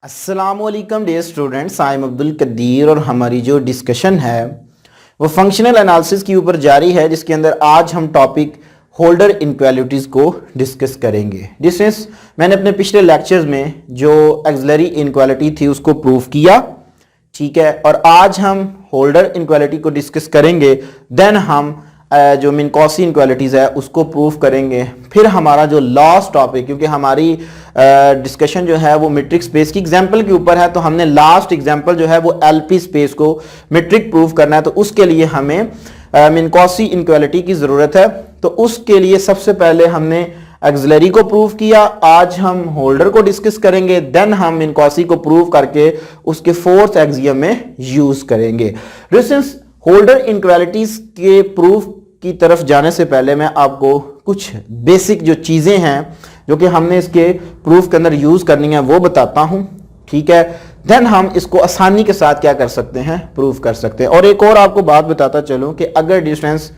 अस्सलामुअलैकुम dear students, I am Abdul Qadir और हमारी जो डिस्कशन है वो फंक्शनल एनालिसिस के ऊपर जारी है, जिसके अंदर आज हम टॉपिक होल्डर इनक्वालिटीज़ को डिस्कस करेंगे। डिस्टेंस मैंने अपने पिछले लेक्चर्स में जो एक्सिलरी इनक्वालिटी थी उसको प्रूव किया, ठीक है, और आज हम होल्डर इनक्वालिटी को डिस्कस करेंगे। देन हम जो मिनकॉसी इनक्वालिटीज़ है उसको प्रूव करेंगे। फिर हमारा जो लास्ट टॉपिक, क्योंकि हमारी डिस्कशन जो है वो मीट्रिक स्पेस की एग्जांपल के ऊपर है, तो हमने लास्ट एग्जांपल जो है वो एलपी स्पेस को मीट्रिक प्रूव करना है, तो उसके लिए हमें मिनकॉसी इनक्वालिटी की ज़रूरत है। तो उसके लिए सबसे पहले हमने एक्सिलरी को प्रूव किया, आज हम होल्डर को डिस्कस करेंगे, देन हम मिनकॉसी को प्रूव करके उसके फोर्थ एक्सियम में यूज करेंगे। डिस्टेंस होल्डर इनक्वालिटीज के प्रूफ की तरफ जाने से पहले मैं आपको कुछ बेसिक जो चीजें हैं जो कि हमने इसके प्रूफ के अंदर यूज करनी है वो बताता हूं, ठीक है। देन हम इसको आसानी के साथ क्या कर सकते हैं, प्रूफ कर सकते हैं। और एक और आपको बात बताता चलूं कि अगर डिस्टेंस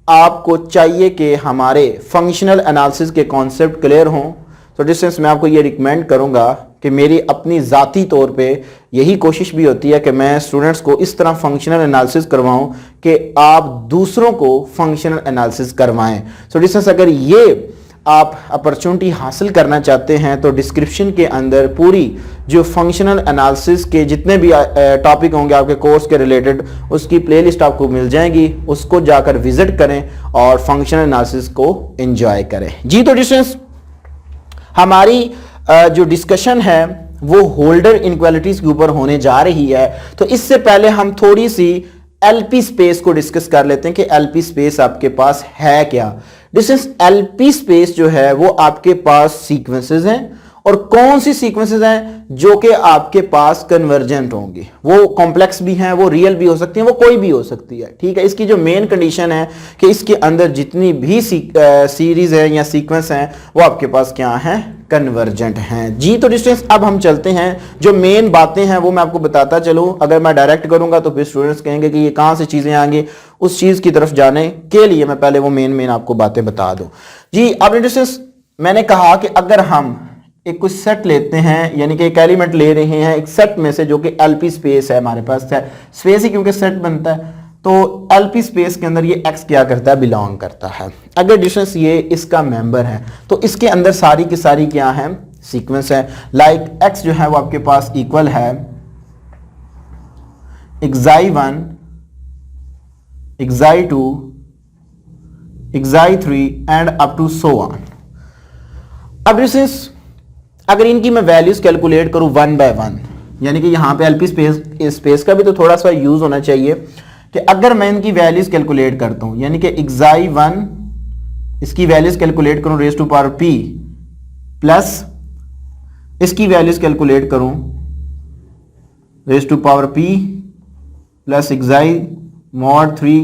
आपको चाहिए कि हमारे फंक्शनल एनालिसिस के कॉन्सेप्ट क्लियर हों, तो डिस्टेंस मैं आपको ये रिकमेंड करूंगा कि मेरी अपनी ज़ाती तौर पे यही कोशिश भी होती है कि मैं स्टूडेंट्स को इस तरह फंक्शनल एनालिसिस करवाऊं कि आप दूसरों को फंक्शनल एनालिसिस करवाएं। सो डिस्टेंस अगर ये आप अपॉर्चुनिटी हासिल करना चाहते हैं तो डिस्क्रिप्शन के अंदर पूरी जो फंक्शनल एनालिसिस के जितने भी टॉपिक होंगे आपके कोर्स के रिलेटेड, उसकी प्लेलिस्ट आपको मिल जाएगी, उसको जाकर विजिट करें और फंक्शनल एनालिसिस को एंजॉय करें। जी, तो डिस्टेंस हमारी जो डिस्कशन है वो होल्डर इनक्वालिटीज के ऊपर होने जा रही है। तो इससे पहले हम थोड़ी सी एलपी स्पेस को डिस्कस कर लेते हैं कि एलपी स्पेस आपके पास है क्या। डिस्टेंस एलपी स्पेस जो है वो आपके पास सीक्वेंसेस हैं, और कौन सी सीक्वेंसेस हैं जो कि आपके पास कन्वर्जेंट होंगी। वो कॉम्प्लेक्स भी हैं, वो रियल भी हो सकती हैं, वो कोई भी हो सकती है, ठीक है। इसकी जो मेन कंडीशन है कि इसके अंदर जितनी भी सीरीज है या सीक्वेंस हैं वो आपके पास क्या हैं, कन्वर्जेंट हैं। जी, तो डिस्टेंस अब हम चलते हैं, जो मेन बातें हैं वो मैं आपको बताता चलूं। अगर मैं डायरेक्ट करूंगा तो फिर स्टूडेंट्स कहेंगे कि ये कहां से चीजें आएंगी, उस चीज की तरफ जाने के लिए मैं पहले वो मेन आपको बातें बता दूं। जी, अब डिस्टेंस मैंने कहा कि अगर हम एक कुछ सेट लेते हैं, यानी कि एक एलिमेंट ले रहे हैं एक सेट में से जो कि एलपी स्पेस है, हमारे पास है स्पेस ही क्योंकि सेट बनता है, तो एलपी स्पेस के अंदर ये एक्स क्या करता है, बिलोंग करता है। अगर डिस्टेंस ये इसका मेंबर है तो इसके अंदर सारी की सारी क्या है, सीक्वेंस है। लाइक एक्स जो है वो आपके पास इक्वल है xi1, xi2, xi3 and up to so on. अब डिस्टेंस अगर इनकी मैं वैल्यूज कैलकुलेट करूं 1 by 1, यानी कि यहां पे एलपी स्पेस का भी तो थोड़ा सा यूज होना चाहिए कि अगर मैं इनकी वैल्यूज कैलकुलेट करता हूं, यानी कि xi1 इसकी वैल्यूज कैलकुलेट करूं raise to power p, plus इसकी वैल्यूज कैलकुलेट करूं raise to power p plus xi mod 3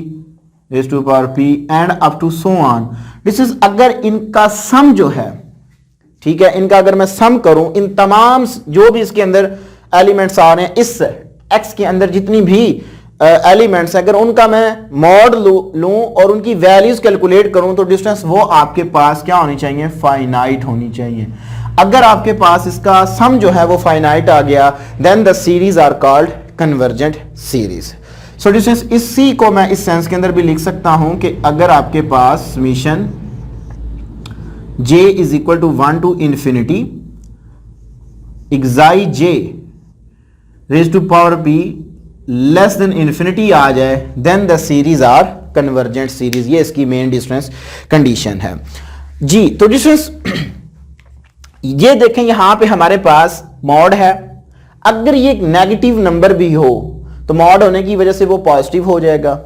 raise to power p and up to so on. This is अगर इनका सम जो है, ठीक है, इनका अगर मैं सम करूं, इन तमाम जो भी इसके अंदर एलिमेंट्स आ रहे हैं, इस एक्स के अंदर जितनी भी एलिमेंट्स हैं, अगर उनका मैं मॉड लूं और उनकी वैल्यूज कैलकुलेट करूं, तो डिस्टेंस वो आपके पास क्या होनी चाहिए, फाइनाइट होनी चाहिए। अगर आपके पास इसका सम जो है वो फाइनाइट आ गया, then the series are called convergent series. So distance इसी को मैं इस सेंस के अंदर भी लिख सकता हूं कि अगर आपके पास summation j is equal to 1 to infinity xi j raise to power p less than infinity आ जाए, then the series are convergent series. ये इसकी मेन डिस्टेंस कंडीशन है। जी, तो डिस्टेंस ये देखें यहां पे हमारे पास मॉड है, अगर ये एक नेगेटिव नंबर भी हो तो मॉड होने की वजह से वो पॉजिटिव हो जाएगा।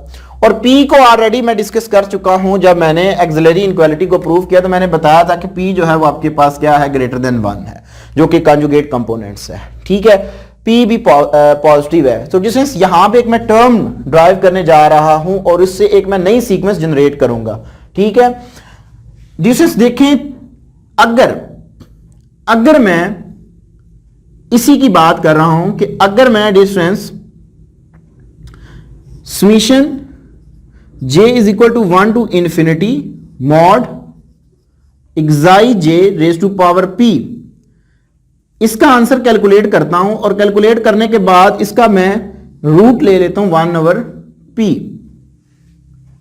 और P को ऑलरेडी मैं डिस्कस कर चुका हूं, जब मैंने एक्सिलरी इनक्वालिटी को प्रूव किया तो मैंने बताया था कि P जो है वो आपके पास क्या है, ग्रेटर देन 1 है, जो कि कंजुगेट कंपोनेंट्स है, ठीक है। P भी पॉजिटिव है। तो डिस्टेंस यहां पे एक मैं टर्म ड्राइव करने जा रहा हूं और इससे एक मैं नई सीक्वेंस जनरेट करूंगा, ठीक है। डिस्टेंस देखें, अगर मैं इसी की बात कर रहा हूं कि अगर मैं distance summation j is equal to 1 to infinity mod xi j raise to power p इसका आंसर कैलकुलेट करता हूं और कैलकुलेट करने के बाद इसका मैं रूट ले लेता हूं 1/p।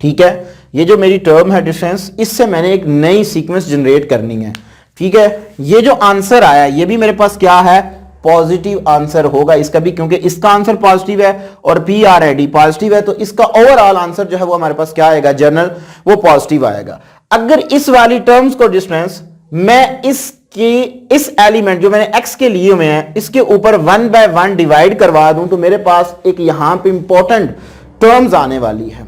ठीक है, ये जो मेरी टर्म है डिफरेंस, इससे मैंने एक नई सीक्वेंस जनरेट करनी है। ठीक है, ये जो आंसर आया ये भी मेरे पास क्या है, पॉजिटिव आंसर होगा इसका भी, क्योंकि इसका आंसर पॉजिटिव है और पी ऑलरेडी पॉजिटिव है, तो इसका ओवरऑल आंसर जो है वो हमारे पास क्या आएगा, जनरल, वो पॉजिटिव आएगा। अगर इस वाली टर्म्स को डिस्टेंस मैं इस एलिमेंट जो मैंने x के लिए हुए हैं इसके ऊपर 1/1 डिवाइड करवा दूं, तो मेरे पास एक यहां पे इंपॉर्टेंट टर्म्स आने वाली है।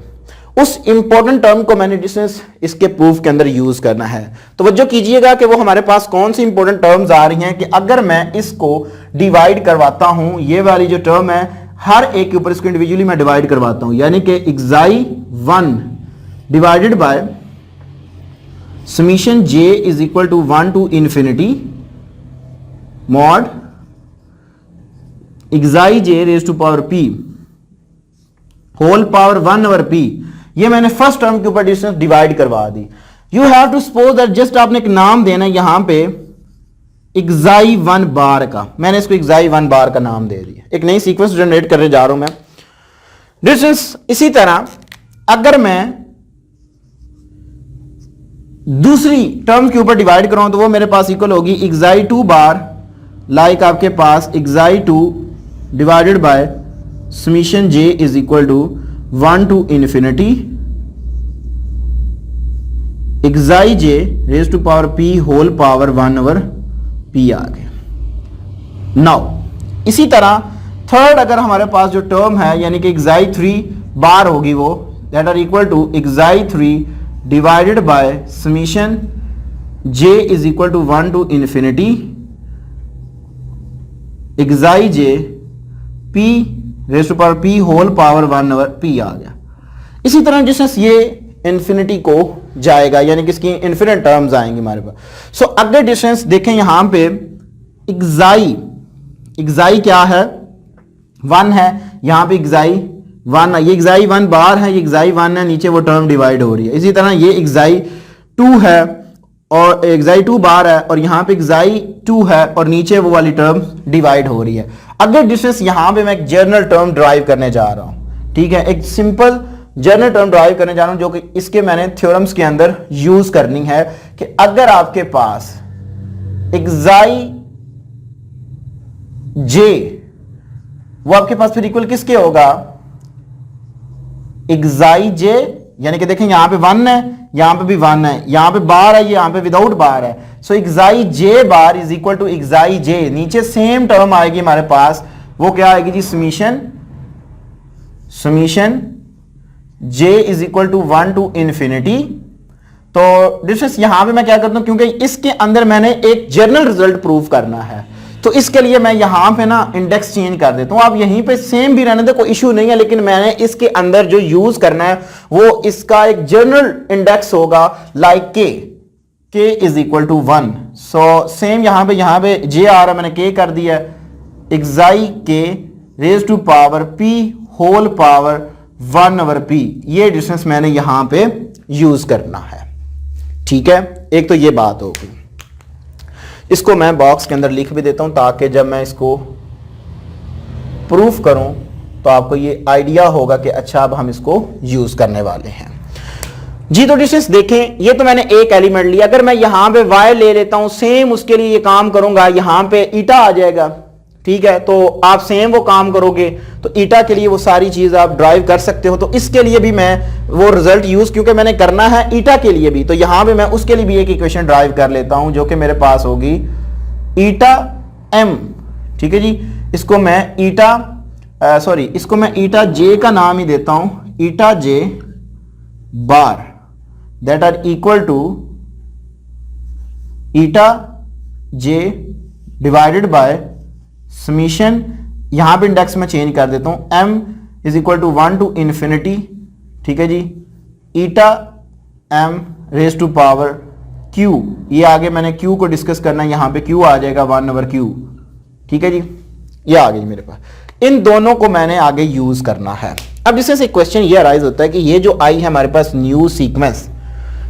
उस इंपॉर्टेंट टर्म को मैंने डिस्टेंस इसके प्रूफ के अंदर यूज करना है। तो वजह कीजिएगा कि वो हमारे पास कौन सी इंपॉर्टेंट टर्म्स आ रही हैं कि अगर मैं इसको डिवाइड करवाता हूं, ये वाली जो टर्म है हर एक के ऊपर इसको इंडिविजुअली मैं डिवाइड करवाता हूं, यानी कि xi1 divided by summation j is equal to 1 to infinity mod xij raise to power p whole power 1/p। ये मैंने फर्स्ट टर्म के ऊपर डिस्टेंस डिवाइड करवा दी। You have to suppose that, just आपने एक नाम देना है यहां पे xi1 बार का, मैंने इसको xi1 बार का नाम दे दिया, एक नई सीक्वेंस जनरेट करने जा रहा हूं मैं डिस्टेंस। इसी तरह अगर मैं दूसरी टर्म के ऊपर डिवाइड कराऊं तो वो मेरे पास इक्वल होगी xi2 बार, लाइक आपके पास xi2 divided by summation j is equal to 1 to infinity xij raise to power p whole power 1/p आ गया। नाउ इसी तरह थर्ड अगर हमारे पास जो टर्म है यानी कि xi3 बार होगी वो that are equal to xi3 divided by summation j is equal to 1 to infinity xij p raise to power p whole power 1/p आ गया। इसी तरह डिस्टेंस ये इंफिनिटी को जाएगा, यानी कि इसकी इंफिनिट टर्म्स आएंगे हमारे पास। सो अगर डिस्टेंस देखें यहां पे xi क्या है, 1 है, यहां पे xi1 है, ये xi1 बार है, ये xi1 है, नीचे वो टर्म डिवाइड हो रही है। इसी तरह ये xi2 है और xi2 बार है और यहां पे xi2 है और नीचे वो वाली टर्म डिवाइड हो रही है। अगर डिस्टेंस यहां पे मैं एक जर्नल टर्म ड्राइव करने जा रहा हूं, ठीक है, एक सिंपल जर्नल टर्म ड्राइव करने जा रहा हूं जो कि इसके मैंने थ्योरम्स के अंदर यूज करनी है कि अगर आपके पास xij वो आपके पास फिर इक्वल किसके होगा, xij, यानी कि देखें यहां पे 1 है, यहां पे भी 1 है, यहां पे बार है, यहां पे विदाउट बार है। So xij bar is equal to xij, नीचे सेम टर्म आएगी हमारे पास, वो क्या आएगी जी, summation j is equal to 1 to infinity. तो डिस्टेंस यहां पे मैं क्या करता हूं, क्योंकि इसके अंदर मैंने एक जर्नल रिजल्ट प्रूव करना है, तो इसके लिए मैं यहां पे ना इंडेक्स चेंज कर देता हूं। आप यहीं पे सेम भी रहने दे, कोई इशू नहीं है, लेकिन मैंने इसके अंदर जो यूज करना है वो इसका एक जनरल इंडेक्स होगा, like k is equal to 1। So same यहां पे j आ रहा, मैंने k कर दिया, xik raise to power p whole power 1/p। ये डिस्टेंस मैंने यहां पे यूज करना है। ठीक है, एक तो ये बात हो गई। इसको मैं बॉक्स के अंदर लिख भी देता हूं ताकि जब मैं इसको प्रूफ करूं तो आपको ये आइडिया होगा कि अच्छा अब हम इसको यूज करने वाले हैं जी। तो डिस्टेंस देखें, ये तो मैंने एक एलिमेंट लिया, अगर मैं यहां पे y ले लेता हूं, सेम उसके लिए ये काम करूंगा, यहां पे ईटा आ जाएगा। ठीक है, तो आप सेम वो काम करोगे तो ईटा के लिए वो सारी चीज आप ड्राइव कर सकते हो। तो इसके लिए भी मैं वो रिजल्ट यूज, क्योंकि मैंने करना है ईटा के लिए भी, तो यहां पे मैं उसके लिए भी एक इक्वेशन ड्राइव कर लेता हूं जो कि मेरे पास होगी ईटा m। ठीक है जी, इसको मैं ईटा j का नाम ही देता हूं, eta j bar that are equal to eta j divided by summation, यहां पे इंडेक्स में चेंज कर देता हूं, m is equal to 1 to infinity. ठीक है जी, eta m raise to power q, ये आगे मैंने q को डिस्कस करना है, यहां पे q आ जाएगा 1/q। ठीक है जी, ये आ गई मेरे पास। इन दोनों को मैंने आगे यूज करना है। अब इससे एक क्वेश्चन ये अराइज होता है कि ये जो आई है हमारे पास न्यू सीक्वेंस,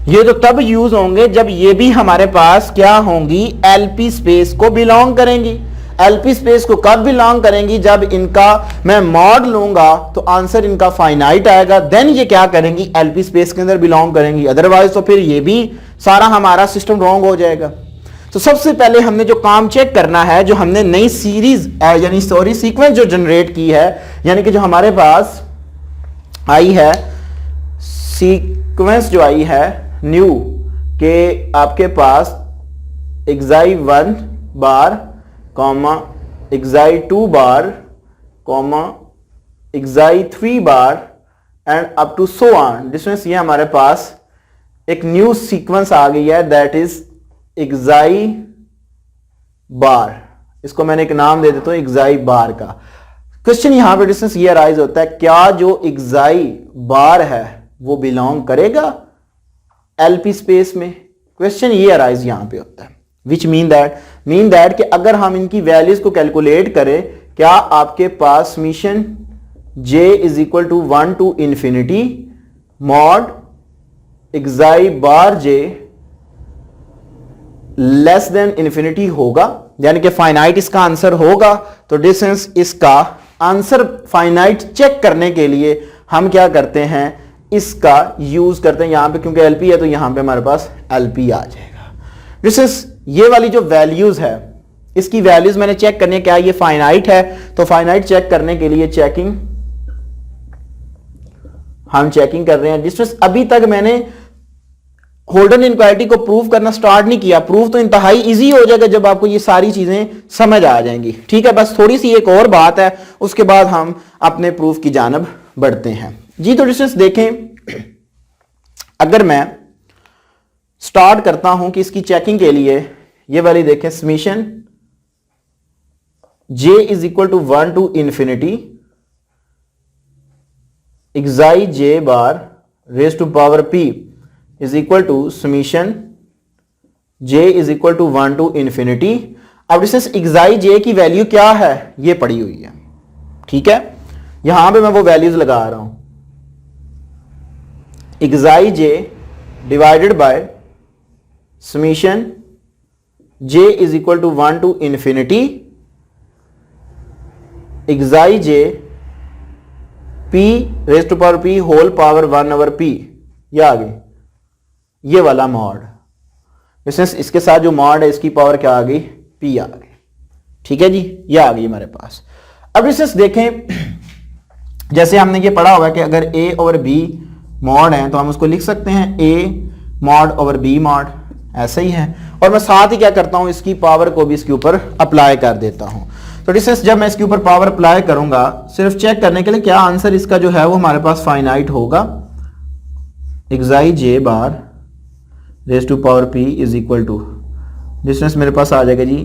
ये तो तब यूज होंगे जब ये भी हमारे पास क्या होंगी, एलपी स्पेस को बिलोंग करेंगी। एलपी स्पेस को कब बिलोंग करेंगी, जब इनका मैं मॉड लूंगा तो आंसर इनका फाइनाइट आएगा, देन ये क्या करेंगी, एलपी स्पेस के अंदर बिलोंग करेंगी, अदरवाइज तो फिर ये भी सारा हमारा सिस्टम रॉन्ग हो जाएगा। तो सबसे पहले हमने जो काम चेक करना है, जो हमने नई सीरीज यानी सॉरी सीक्वेंस जो जनरेट की है, यानी कि जो हमारे पास आई है सीक्वेंस जो आई है न्यू के आपके पास xi 1 bar comma xi 2 bar comma xi 3 bar and up to so on. Distance ये हमारे पास एक न्यू सीक्वेंस आ गई है, दैट इज एक्साई बार। इसको मैंने एक नाम दे देता हूं एक्साई बार का। क्वेश्चन यहां पे डिस्टेंस ये अराइज होता है, क्या जो एक्साई बार है वो बिलोंग करेगा एलपी स्पेस में? क्वेश्चन ये अराइज यहां पे होता है, विच मीन दैट कि अगर हम इनकी वैल्यूज को कैलकुलेट करें, क्या आपके पास summation j is equal to 1 to infinity mod xi bar j less than infinity होगा, यानी कि फाइनाइट इसका आंसर होगा। तो डिस्टेंस इसका आंसर फाइनाइट चेक करने के लिए हम क्या करते हैं, इसका यूज करते हैं यहां पे, क्योंकि एलपी है तो यहां पे हमारे पास एलपी आ जाएगा। डिस्टेंस ये वाली जो वैल्यूज है, इसकी वैल्यूज मैंने चेक करनी है, क्या ये फाइनाइट है? तो फाइनाइट चेक करने के लिए हम चेकिंग कर रहे हैं। डिस्टेंस अभी तक मैंने होल्डन इनक्वालिटी को प्रूव करना स्टार्ट नहीं किया। प्रूव तो इंतहाई इजी हो जाएगा जब आपको ये सारी चीजें समझ आ जाएंगी, ठीक है। बस थोड़ी सी एक और बात है, उसके बाद हम अपने प्रूफ की जानब बढ़ते हैं जी। तो डिस्टेंस देखें, अगर मैं स्टार्ट करता हूं कि इसकी चेकिंग के लिए ये वाली देखें, summation j is equal to 1 to infinity xi j bar raise to power p is equal to summation j is equal to 1 to infinity. अब डिस्टेंस एक्साई j की वैल्यू क्या है ये पड़ी हुई है, ठीक है। यहां पे मैं वो वैल्यूज लगा रहा हूं, xi j divided by summation j is equal to 1 to infinity xi j p raise to power p whole power 1 over p, ये आ गई ये वाला मॉड। डिस्टेंस इसके साथ जो मॉड है इसकी पावर क्या आ गई, p आ गई, ठीक है जी, ये आ गई हमारे पास। अब डिस्टेंस देखें, जैसे हमने ये पढ़ा हुआ है कि अगर a ओवर b मॉड है तो हम उसको लिख सकते हैं a mod over b mod, ऐसा ही है। और मैं साथ ही क्या करता हूं, इसकी पावर को भी इसके ऊपर अप्लाई कर देता हूं। तो डिस्टेंस जब मैं इसके ऊपर पावर अप्लाई करूंगा, सिर्फ चेक करने के लिए क्या आंसर इसका जो है वो हमारे पास फाइनाइट होगा, xi j bar raise to power p is equal to, distance मेरे पास आ जाएगा जी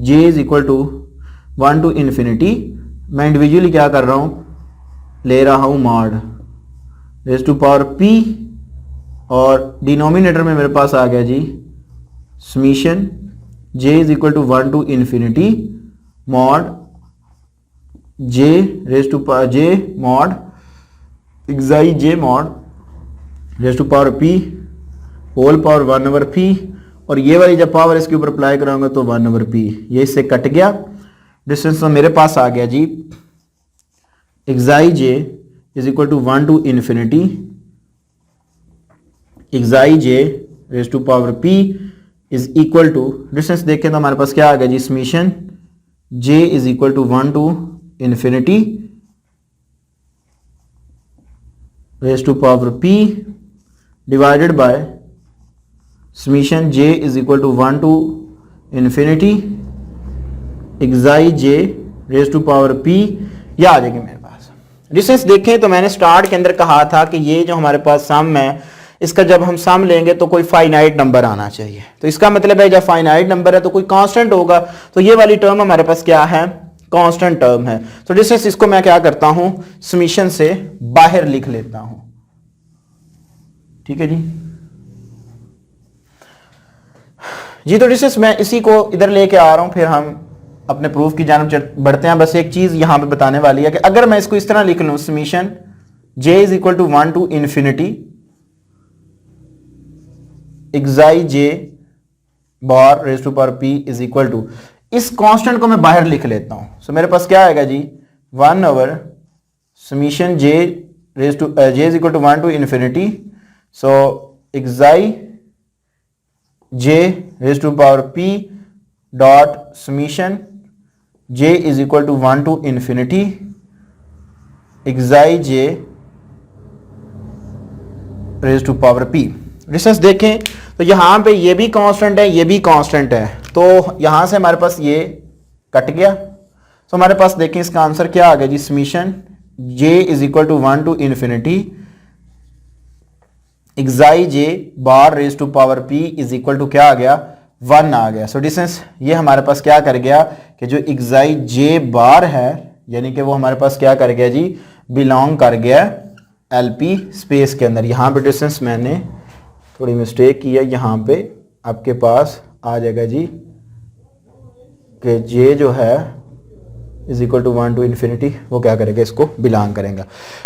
j is equal to 1 to infinity. मैं इंडिविजुअली क्या कर रहा हूं, ले रहा हूं mod raise to power p, और डिनोमिनेटर में मेरे पास आ गया जी summation j is equal to 1 to infinity mod j raise to power j mod xi j mod raise to power p whole power 1 over p, और ये वाली जब पावर इसके ऊपर अप्लाई कराऊंगा तो 1 ओवर p, ये इससे कट गया। डिस्टेंस तो मेरे पास आ गया जी xi j is equal to 1 to infinity xi j raise to power p is equal to, distance देखें तो हमारे पास क्या आ गया जी summation j is equal to 1 to infinity raise to power p divided by summation j is equal to 1 to infinity xi j raise to power p, यह आ जाएगी मेरे पास। डिस्टेंस देखें तो मैंने स्टार्ट के अंदर कहा था कि ये जो हमारे पास सम है, इसका जब हम सम लेंगे तो कोई फाइनाइट नंबर आना चाहिए। तो इसका मतलब है जब फाइनाइट नंबर है तो कोई कांस्टेंट होगा, तो ये वाली टर्म हमारे पास क्या है, कांस्टेंट टर्म है। तो डिस्टेंस इसको मैं क्या करता हूं, समीशन से बाहर लिख लेता हूं, ठीक है जी। जी तो डिस्टेंस मैं इसी को इधर लेके आ रहा हूं, फिर हम अपने प्रूफ की जानब बढ़ते हैं। बस एक चीज यहां पे बताने वाली है कि अगर मैं इसको इस तरह लिख लूं, summation j is equal to 1 to infinity xi j bar raise to power p is equal to, इस कांस्टेंट को मैं बाहर लिख लेता हूं। सो मेरे पास क्या आएगा जी, 1 over summation j raise to j is equal to 1 to infinity, so xi j raise to power p dot summation j is equal to 1 to infinity xi j raise to power p। Distance देखें तो यहां पे ये भी constant है, ये भी constant है, तो यहां से हमारे पास ये कट गया। तो हमारे पास देखें इसका आंसर क्या आ गया जी, summation j is equal to 1 to infinity xi j bar raise to power p is equal to क्या आ गया, 1 आ गया। सो डिस्टेंस ये हमारे पास क्या कर गया कि जो xi j बार है यानी कि वो हमारे पास क्या कर गया जी, बिलोंग कर गया LP स्पेस के अंदर। यहाँ पे डिस्टेंस मैंने थोड़ी मिस्टेक की है, यहाँ पे आपके पास आ जाएगा जी कि j जो है is equal to 1 to infinity, वो क्या करेगा, इसको बिलोंग करेगा।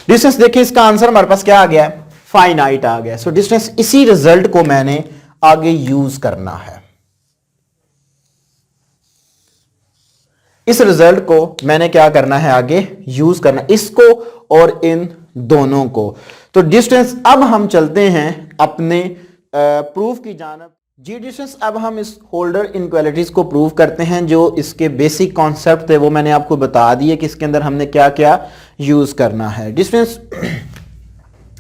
डिस्टेंस देखिए इसका आंसर हमारे पास क्या आ गया है, फाइनाइट आ गया। सो डिस्टेंस इसी रिजल्ट को मैंने आगे यूज करना है, इस रिजल्ट को मैंने क्या करना है, आगे यूज करना, इसको और इन दोनों को। तो डिस्टेंस अब हम चलते हैं अपने प्रूफ की जानब। जी डिस्टेंस अब हम इस होल्डर इनक्वालिटीज को प्रूव करते हैं। जो इसके बेसिक कॉन्सेप्ट थे वो मैंने आपको बता दिए कि इसके अंदर हमने क्या क्या यूज करना है। डिस्टेंस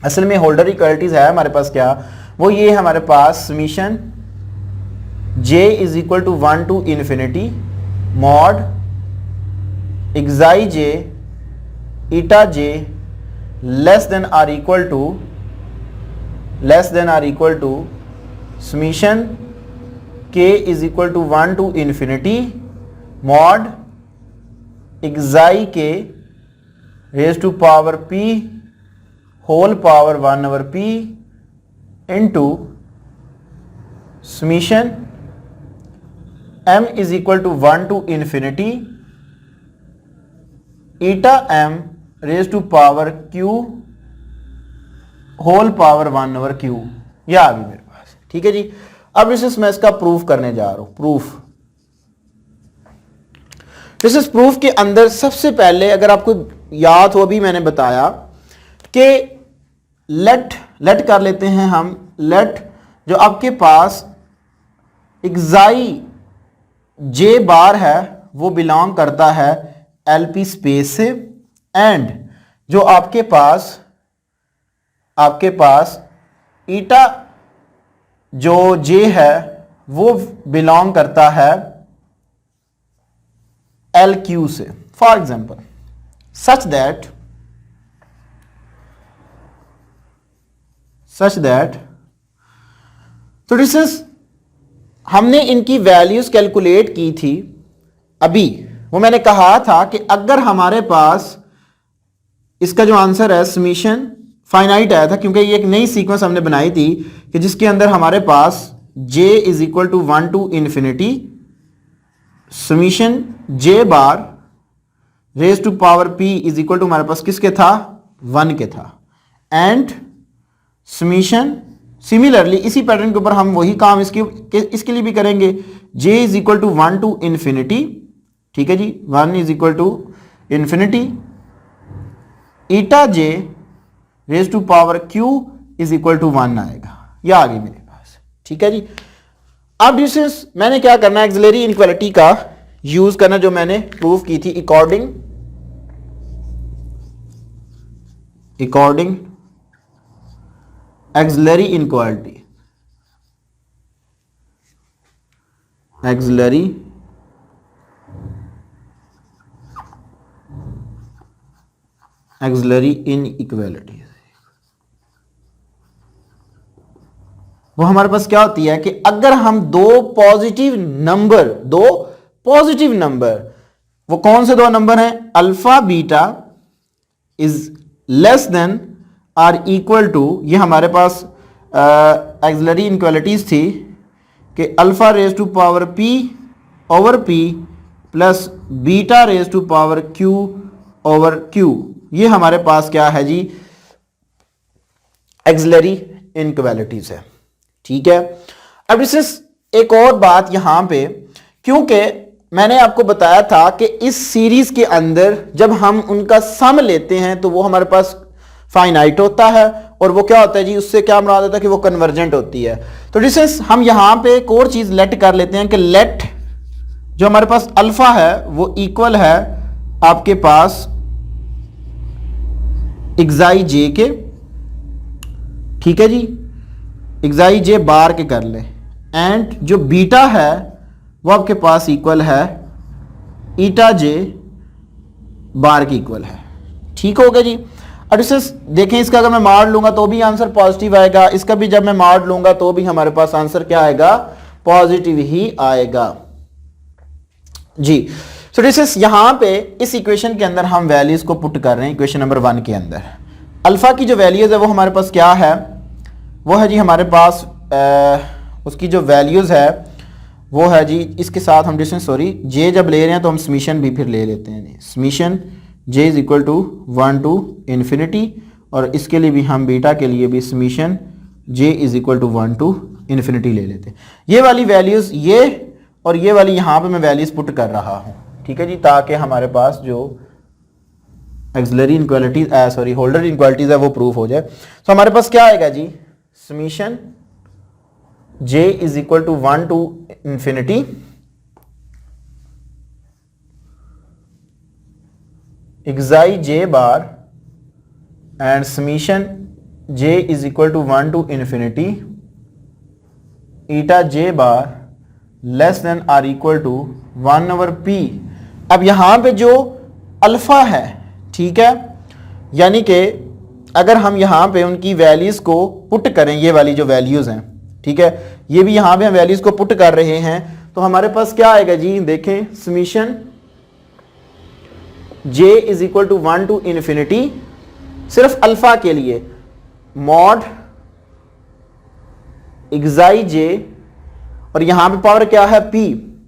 असल में होल्डर इक्वालिटीज है हमारे पास क्या, वो ये है हमारे पास summation j is equal to 1 to infinity mod xi j eta j less than or equal to summation k is equal to 1 to infinity mod xi k raise to power p whole power 1 over p into summation m is equal to 1 to infinity eta m raise to power q whole power 1 over q। यह आ गई मेरे पास, ठीक है जी। अब इस मैं इसका प्रूफ करने जा रहा हूं। प्रूफ इस प्रूफ के अंदर सबसे पहले अगर आपको याद हो, अभी मैंने बताया कि लेट कर लेते हैं हम, लेट जो आपके पास xi j बार है वो बिलोंग करता है LP स्पेस से, एंड जो आपके पास ईटा जो j है वो बिलोंग करता है LQ से। फॉर एग्जाम्पल सच दैट तो डिस्टेंस हमने इनकी वैल्यूज कैलकुलेट की थी अभी, वो मैंने कहा था कि अगर हमारे पास इसका जो आंसर है समीशन फाइनाइट आया था, क्योंकि ये एक नई सीक्वेंस हमने बनाई थी कि जिसके अंदर हमारे पास j is equal to 1 to infinity summation j bar raise to power p is equal to हमारे पास किसके था, 1 के था, एंड समीशन सिमिलरली इसी पैटर्न के ऊपर हम वही काम इसके लिए भी करेंगे। j is equal to 1 to infinity, ठीक है जी, 1 is equal to infinity eta j raise to power q is equal to 1 आएगा। यह आ गई मेरे पास, ठीक है जी। अब डिस्टेंस मैंने क्या करना है, एक्सिलरी इनइक्वालिटी का यूज करना जो मैंने प्रूव की थी according axillary inequality, axillary inequality वो हमारे पास क्या होती है कि अगर हम दो पॉजिटिव नंबर वो कौन से दो नंबर हैं, alpha beta is less than or equal to, ये हमारे पास एक्सिलरी इनइक्वालिटीज थी कि alpha raise to power p over p plus beta raise to power q over q। ये हमारे पास क्या है जी, एक्सिलरी इनइक्वालिटीज है, ठीक है। अब इससे एक और बात यहां पे, क्योंकि मैंने आपको बताया था कि इस सीरीज के अंदर जब हम उनका सम लेते हैं तो वो हमारे पास फाइनाइट होता है, और वो क्या होता है जी, उससे क्या मुराद होता है कि वो कन्वर्जेंट होती है। तो डिस्टेंस हम यहां पे एक और चीज लेट कर लेते हैं कि लेट जो हमारे पास अल्फा है वो इक्वल है आपके पास एक्साई जे के, ठीक है जी, एक्साई जे बार के कर ले, एंड जो बीटा है वो आपके पास इक्वल है ईटा जे बार के इक्वल है। ठीक हो गया जी। अब इसे देखें, इसका अगर मैं मार लूंगा तो भी आंसर पॉजिटिव आएगा, इसका भी जब मैं मार लूंगा तो भी हमारे पास आंसर क्या आएगा, पॉजिटिव ही आएगा जी। सो दिस यहां पे इस इक्वेशन के अंदर हम वैल्यूज को पुट कर रहे हैं। इक्वेशन नंबर 1 के अंदर अल्फा की जो वैल्यूज है वो हमारे पास क्या है, वो है जी हमारे पास उसकी जो वैल्यूज है वो है जी, इसके साथ हम डिस्टेंस जे जब ले रहे हैं तो हम समीशन भी फिर ले लेते हैं, summation j is equal to 1 to infinity, और इसके लिए भी हम बीटा के लिए भी summation j is equal to 1 to infinity ले लेते हैं। ये वाली वैल्यूज ये और ये वाली यहाँ पे मैं वैल्यूज पुट कर रहा हूँ, ठीक है जी, ताकि हमारे पास जो एक्सिलरी इनक्वालिटीज होल्डर इनक्वालिटीज है वो प्रूफ हो जाए। तो हमारे पास क्या आएगा जी, summation j is equal to 1 to infinity xi j bar and summation j is equal to 1 to infinity eta j bar less than or equal to 1/p। अब यहां पे जो अल्फा है, ठीक है, यानी कि अगर हम यहां पे उनकी वैल्यूज को पुट करें, ये वाली जो वैल्यूज हैं, ठीक है, ये भी यहां पे हम वैल्यूज को पुट कर रहे हैं, तो हमारे पास क्या आएगा जी, देखें, summation j is equal to 1 to infinity सिर्फ अल्फा के लिए मॉड एक्साई जे, और यहां पे पावर क्या है p,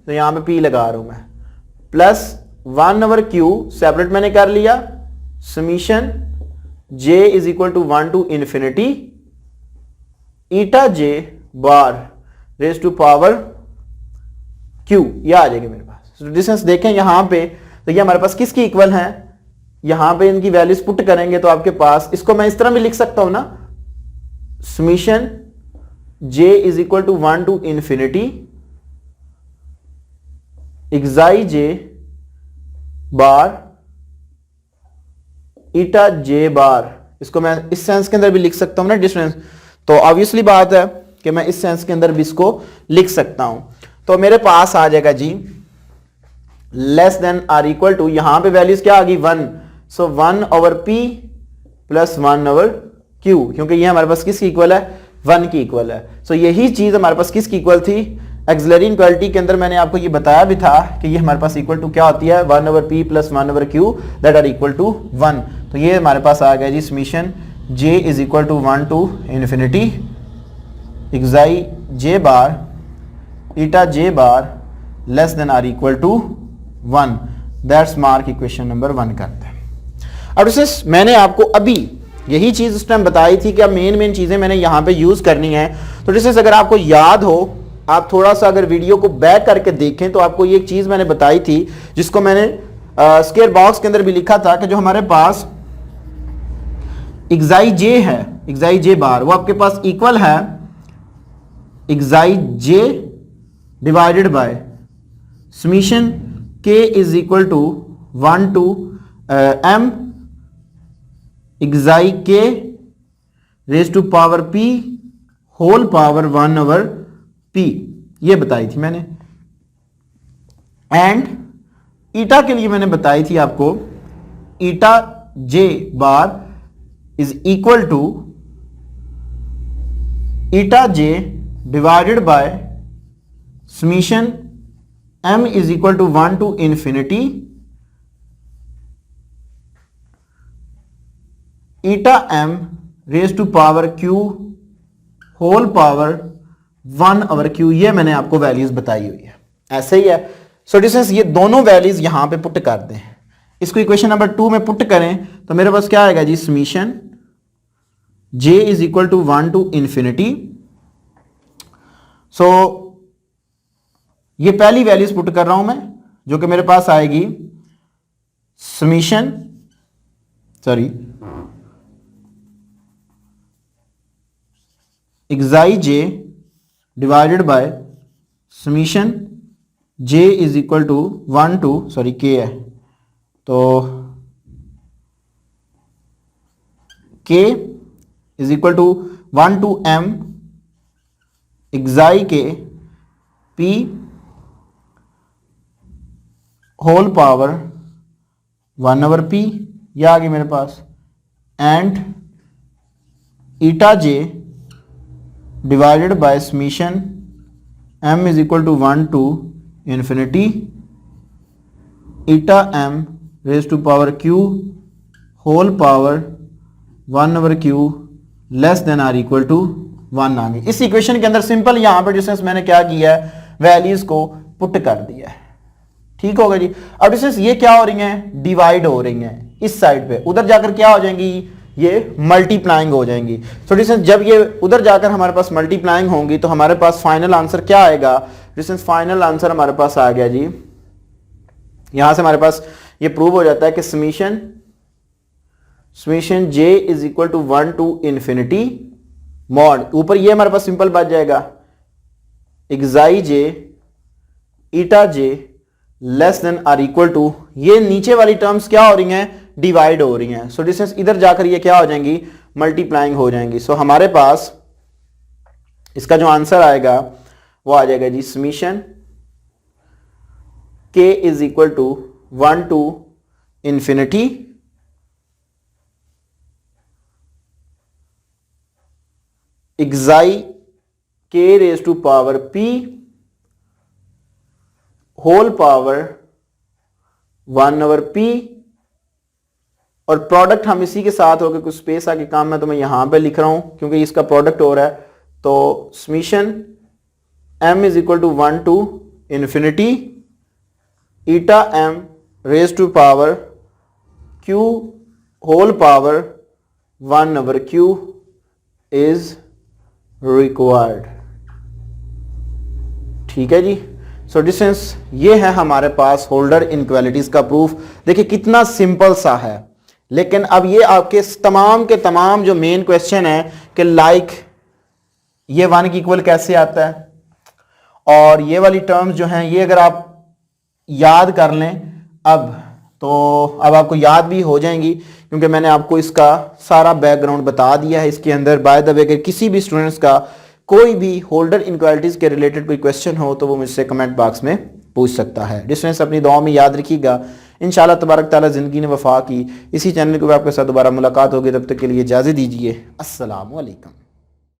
तो यहां पे p लगा रहा हूं मैं, प्लस 1/q सेपरेट मैंने कर लिया, summation j is equal to 1 to infinity eta j bar raise to power q, यह आ जाएगी मेरे पास। डिस्टेंस देखें यहां पे, तो ये हमारे पास किसकी इक्वल है, यहां पे इनकी वैल्यूज पुट करेंगे तो आपके पास, इसको मैं इस तरह भी लिख सकता हूं ना, summation j is equal to 1 to infinity xi j bar eta j bar, इसको मैं इस सेंस के अंदर भी लिख सकता हूं ना डिस्टेंस, तो ऑब्वियसली बात है कि मैं इस सेंस के अंदर भी इसको लिख सकता हूं। तो मेरे पास आ जाएगा जी less than or equal to, यहां पे वैल्यूज क्या आ गई 1, सो 1/p प्लस 1/q, क्योंकि ये हमारे पास किसकी इक्वल है, 1 की इक्वल है। सो यही चीज हमारे पास किसकी इक्वल थी, एक्सिलरी इनक्वालिटी के अंदर मैंने आपको ये बताया भी था कि ये हमारे पास इक्वल टू क्या होती है, 1/p plus 1/q that are equal to 1। तो ये हमारे पास आ गया जी summation j is equal to 1 to infinity xi j bar eta j bar less than or equal to 1, that's mark equation number 1 करते हैं। अब इसे मैंने आपको अभी यही चीज उस टाइम बताई थी कि अब मेन चीजें मैंने यहां पे यूज करनी है। तो जैसे अगर आपको याद हो, आप थोड़ा सा अगर वीडियो को बैक करके देखें तो आपको ये एक चीज मैंने बताई थी जिसको मैंने स्क्वायर बॉक्स के अंदर भी लिखा था कि जो हमारे पास एक्साई जे है, एक्साई जे बार, वो आपके पास इक्वल है xi j divided by summation k is equal to 1 to m xi k raise to power p whole power 1/p, ये बताई थी मैंने। एंड ईटा के लिए मैंने बताई थी आपको eta j bar is equal to eta j divided by summation m is equal to 1 to infinity eta m raise to power q whole power 1/q, ये मैंने आपको वैल्यूज बताई हुई है, ऐसे ही है। सो डिस्टेंस ये दोनों वैल्यूज यहां पे पुट कर दें, इसको इक्वेशन नंबर 2 में पुट करें तो मेरे पास क्या आएगा जी, summation j is equal to 1 to infinity, so ये पहली वैल्यूज पुट कर रहा हूं मैं, जो कि मेरे पास आएगी summation xi j divided by summation j is equal to 1 to k है, तो k is equal to 1 to m xi के p होल पावर 1/p, यह आ गई मेरे पास, and eta j divided by summation m is equal to 1 to infinity eta m raise to power q whole power 1/q less than or equal to 1 आ गई। इस equation के अंदर सिंपल यहां पर डिस्टेंस मैंने क्या किया है, वैल्यूज को पुट कर दिया है। ठीक होगा जी। अब डिस्टेंस ये क्या हो रही हैं, डिवाइड हो रही हैं इस साइड पे, उधर जाकर क्या हो जाएंगी, ये मल्टीप्लाइंग हो जाएंगी। तो डिस्टेंस जब ये उधर जाकर हमारे पास मल्टीप्लाइंग होंगी तो हमारे पास फाइनल आंसर क्या आएगा, डिस्टेंस फाइनल आंसर हमारे पास आ गया जी। यहां से हमारे पास ये प्रूव हो जाता है कि summation j is equal to 1 to infinity mod, ऊपर ये हमारे पास सिंपल बच जाएगा xi j eta j less than or equal to, ये नीचे वाली टर्म्स क्या हो रही हैं, डिवाइड हो रही हैं। सो डिस्टेंस इधर जाकर ये क्या हो जाएंगी, मल्टीप्लाइंग हो जाएंगी। सो हमारे पास इसका जो आंसर आएगा वो आ जाएगा जी summation k is equal to 1 to infinity xi k raise to power p whole power 1/p, और प्रोडक्ट हम इसी के साथ होकर कुछ स्पेस आके काम है तो मैं यहां पे लिख रहा हूं क्योंकि इसका प्रोडक्ट हो रहा है। तो summation m is equal to 1 to infinity eta m raise to power q whole power 1/q is required. ठीक है जी। सो डिस्टेंस ये है हमारे पास होल्डर इनइक्वालिटीज का प्रूफ। देखिए कितना सिंपल सा है, लेकिन अब ये आपके तमाम के तमाम जो मेन क्वेश्चन है कि लाइक ये 1 की इक्वल कैसे आता है, और ये वाली टर्म्स जो हैं ये अगर आप याद कर लें अब अब आपको याद भी हो जाएंगी क्योंकि मैंने आपको इसका सारा बैकग्राउंड बता दिया है। इसके अंदर बाय द वे अगर किसी भी स्टूडेंट्स का कोई भी होल्डर इनइक्वालिटीज के रिलेटेड कोई क्वेश्चन हो तो वो मुझसे कमेंट बॉक्स में पूछ सकता है। डिस्टेंस अपनी दुआओं में याद रखिएगा। इंशाल्लाह तबारक ताला ज़िंदगी ने वफा की। इसी चैनल को आपके साथ दोबारा मुलाकात होगी, तब तक के लिए इजाज़त दीजिए। अस्सलामु अलैकुम।